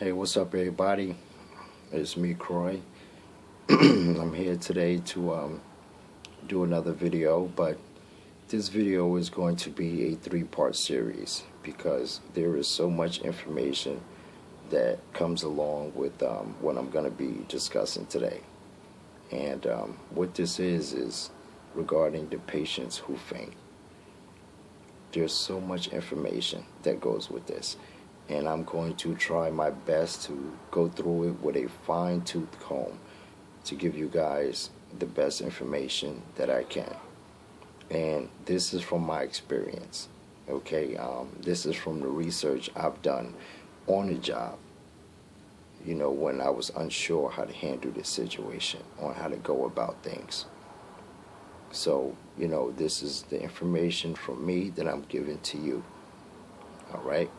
Hey, what's up, everybody? It's me, Croy. I'm here today to do another video, but this video is going to be a three-part series because there is so much information that comes along with what I'm going to be discussing today. And what this is regarding the patients who faint. There's so much information that goes with this, and I'm going to try my best to go through it with a fine-tooth comb to give you guys the best information that I can. And this is from my experience, okay? This is from the research I've done on the job, when I was unsure how to handle this situation, on how to go about things. So, this is the information from me that I'm giving to you. All right.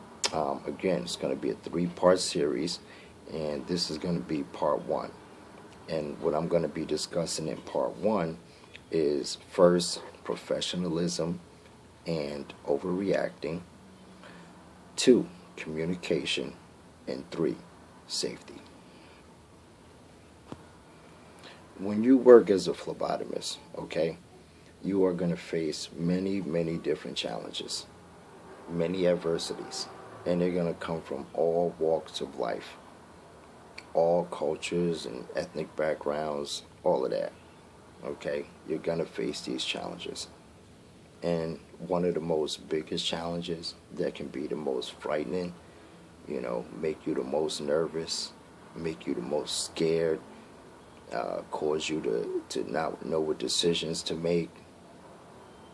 Again, it's going to be a three-part series, and this is going to be part one. And what I'm going to be discussing in part one is first, professionalism and overreacting, two, communication, and three, safety. When you work as a phlebotomist, okay, you are going to face many, many different challenges, many adversities, and they're going to come from all walks of life, all cultures and ethnic backgrounds, all of that, okay? You're going to face these challenges. And one of the most biggest challenges that can be the most frightening, make you the most nervous, make you the most scared, cause you to not know what decisions to make,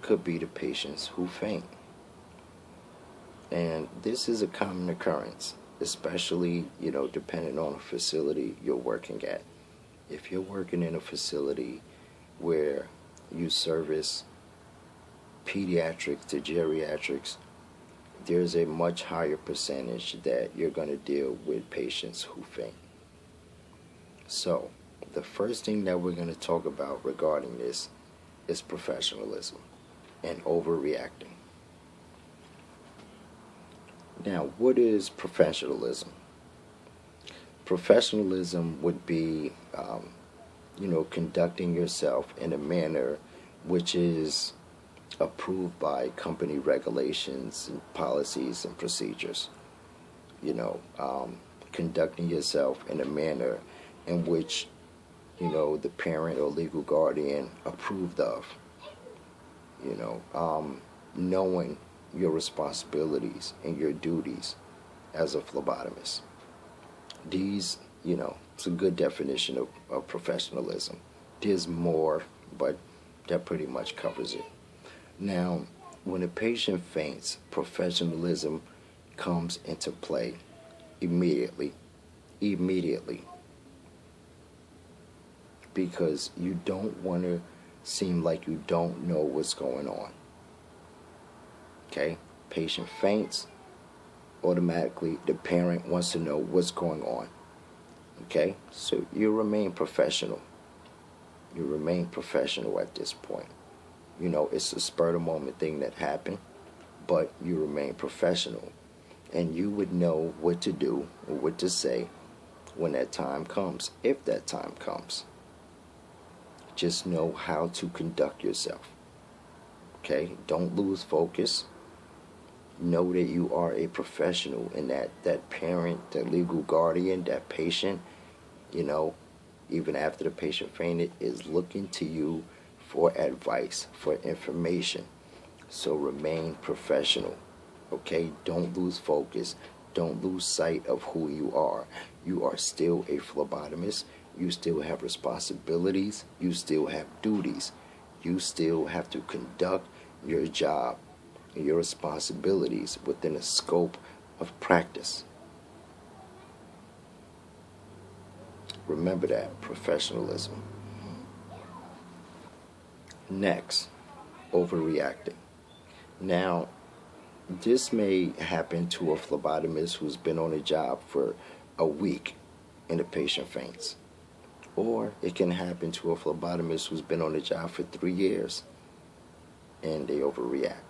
could be the patients who faint. And this is a common occurrence, especially, depending on the facility you're working at. If you're working in a facility where you service pediatrics to geriatrics, there's a much higher percentage that you're going to deal with patients who faint. So, the first thing that we're going to talk about regarding this is professionalism and overreacting. Now, what is professionalism? Professionalism would be, conducting yourself in a manner which is approved by company regulations and policies and procedures. Conducting yourself in a manner in which, the parent or legal guardian approved of. Knowing your responsibilities and your duties as a phlebotomist. These, it's a good definition of professionalism. There's more, but that pretty much covers it. Now, when a patient faints, professionalism comes into play immediately, because you don't want to seem like you don't know what's going on. Okay? Patient faints, automatically the parent wants to know what's going on. Okay? So you remain professional. You remain professional at this point. It's a spur of the moment thing that happened, but you remain professional. And you would know what to do or what to say when that time comes, if that time comes. Just know how to conduct yourself. Okay? Don't lose focus. Know that you are a professional, and that parent, that legal guardian, that patient, even after the patient fainted, is looking to you for advice, for information. So remain professional. Okay? Don't lose focus. Don't lose sight of who you are. You are still a phlebotomist. You still have responsibilities. You still have duties. You still have to conduct your job and your responsibilities within the scope of practice. Remember that, professionalism. Next, overreacting. Now, this may happen to a phlebotomist who's been on a job for a week and the patient faints. Or it can happen to a phlebotomist who's been on the job for 3 years and they overreact.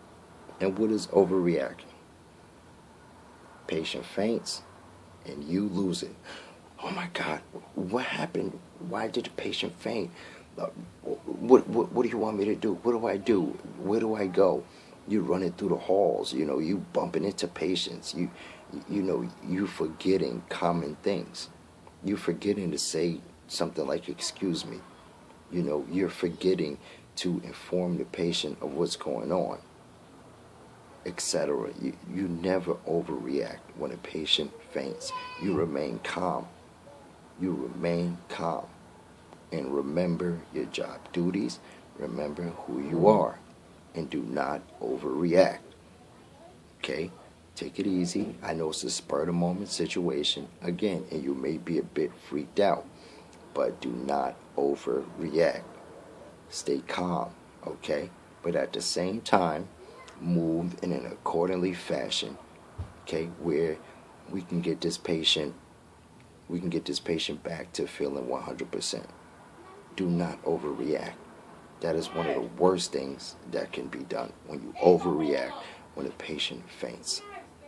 And what is overreacting? Patient faints and you lose it. Oh my God, what happened? Why did the patient faint? What do you want me to do? What do I do? Where do I go? You running through the halls, you bumping into patients. You forgetting common things. You forgetting to say something like, excuse me. You're forgetting to inform the patient of what's going on, etc. You never overreact when a patient faints. You remain calm. You remain calm. And remember your job duties. Remember who you are. And do not overreact. Okay? Take it easy. I know it's a spur of the moment situation. Again, and you may be a bit freaked out. But do not overreact. Stay calm. Okay? But at the same time, move in an accordingly fashion. Okay? Where we can get this patient back to feeling 100%. Do not overreact. That is one of the worst things that can be done, when you overreact when a patient faints,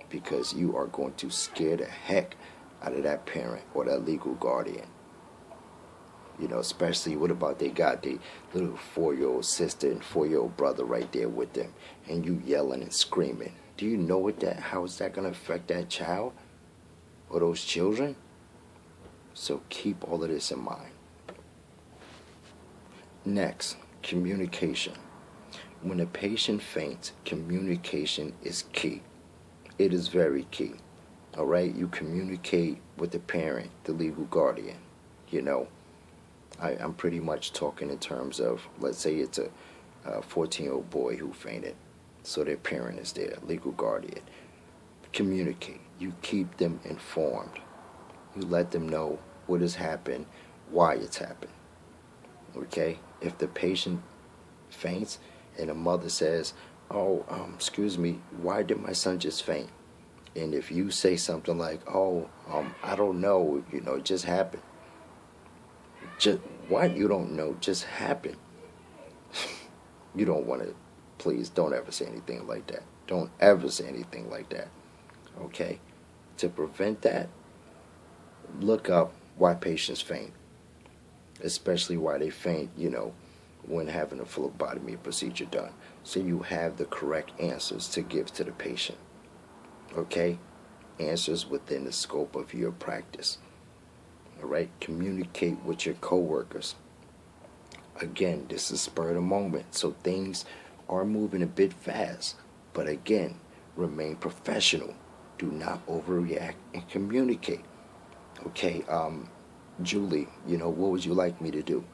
because you are going to scare the heck out of that parent or that legal guardian. Especially what about they got the little 4-year-old sister and 4-year-old brother right there with them, and you yelling and screaming. Do you know how is that going to affect that child or those children? So keep all of this in mind. Next, communication. When a patient faints, communication is key. It is very key. All right? You communicate with the parent, the legal guardian. I'm pretty much talking in terms of, let's say it's a 14-year-old boy who fainted. So their parent is there, legal guardian. Communicate. You keep them informed. You let them know what has happened, why it's happened. Okay? If the patient faints and the mother says, excuse me, why did my son just faint? And if you say something like, I don't know, it just happened. What? You don't know, just happened. You don't want to, please don't ever say anything like that. Don't ever say anything like that. Okay? To prevent that, look up why patients faint. Especially why they faint, when having a phlebotomy procedure done. So you have the correct answers to give to the patient. Okay? Answers within the scope of your practice. All right? Communicate with your coworkers. Again, this is spur of the moment, so things are moving a bit fast. But again, remain professional. Do not overreact and communicate. Okay, Julie, what would you like me to do?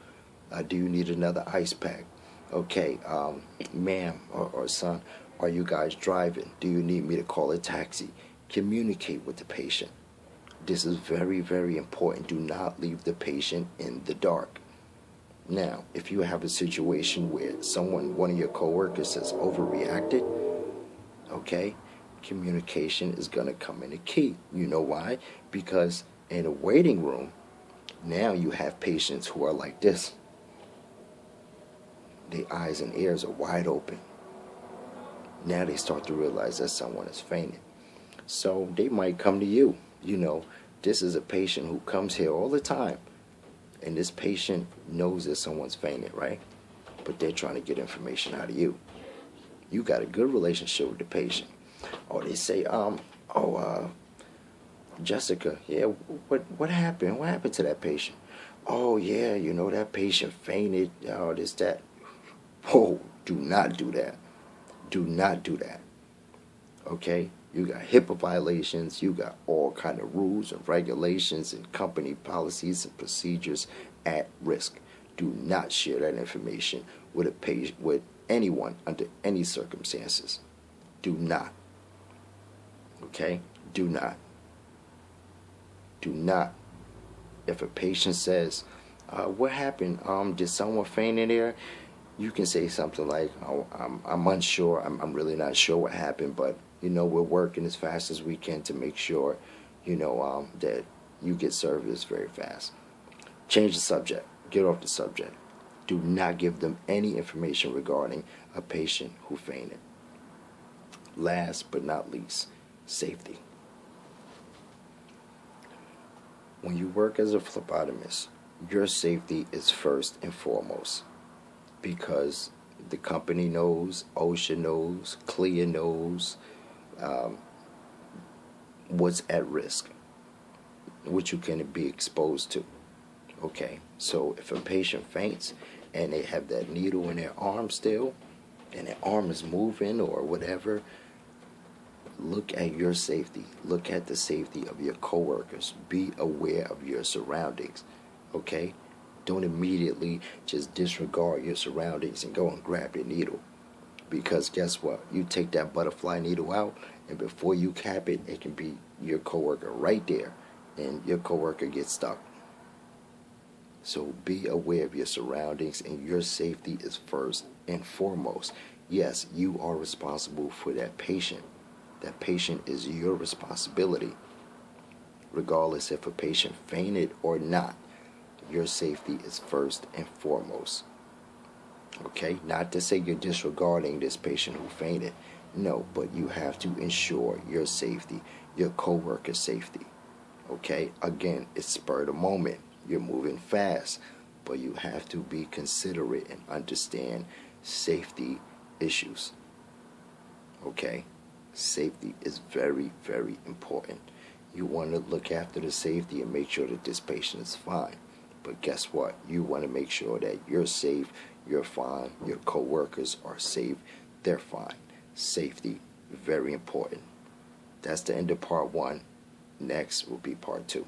Do you need another ice pack? Okay, ma'am or son, are you guys driving? Do you need me to call a taxi? Communicate with the patient. This is very, very important. Do not leave the patient in the dark. Now, if you have a situation where one of your coworkers has overreacted, okay, communication is going to come in a key. You know why? Because in a waiting room, now you have patients who are like this. Their eyes and ears are wide open. Now they start to realize that someone is fainting. So they might come to you. This is a patient who comes here all the time. And this patient knows that someone's fainted, right? But they're trying to get information out of you. You got a good relationship with the patient. Or they say, Jessica, yeah, what happened? What happened to that patient? Oh, yeah, that patient fainted, this, that. Whoa, do not do that. Do not do that. Okay? You got HIPAA violations. You got all kind of rules and regulations and company policies and procedures at risk. Do not share that information with a patient, with anyone under any circumstances. Do not. Okay? Do not. Do not. If a patient says, what happened? Did someone faint in there? You can say something like, I'm unsure. I'm really not sure what happened, but, we're working as fast as we can to make sure, that you get service very fast. Change the subject. Get off the subject. Do not give them any information regarding a patient who fainted. Last but not least, safety. When you work as a phlebotomist, your safety is first and foremost, because the company knows, OSHA knows, CLIA knows what's at risk, what you can be exposed to. Okay, so if a patient faints and they have that needle in their arm still, and their arm is moving or whatever, look at your safety. Look at the safety of your coworkers. Be aware of your surroundings. Okay? Don't immediately just disregard your surroundings and go and grab the needle. Because guess what? You take that butterfly needle out, and before you cap it, it can be your coworker right there, and your coworker gets stuck. So be aware of your surroundings, and your safety is first and foremost. Yes, you are responsible for that patient. That patient is your responsibility. Regardless if a patient fainted or not, your safety is first and foremost. Okay? Not to say you're disregarding this patient who fainted. No, but you have to ensure your safety, your coworker's safety. Okay? Again, it's spur of the moment. You're moving fast, but you have to be considerate and understand safety issues. Okay? Safety is very, very important. You want to look after the safety and make sure that this patient is fine. But guess what? You want to make sure that you're safe, you're fine, your coworkers are safe, they're fine. Safety, very important. That's the end of part 1. Next will be part 2.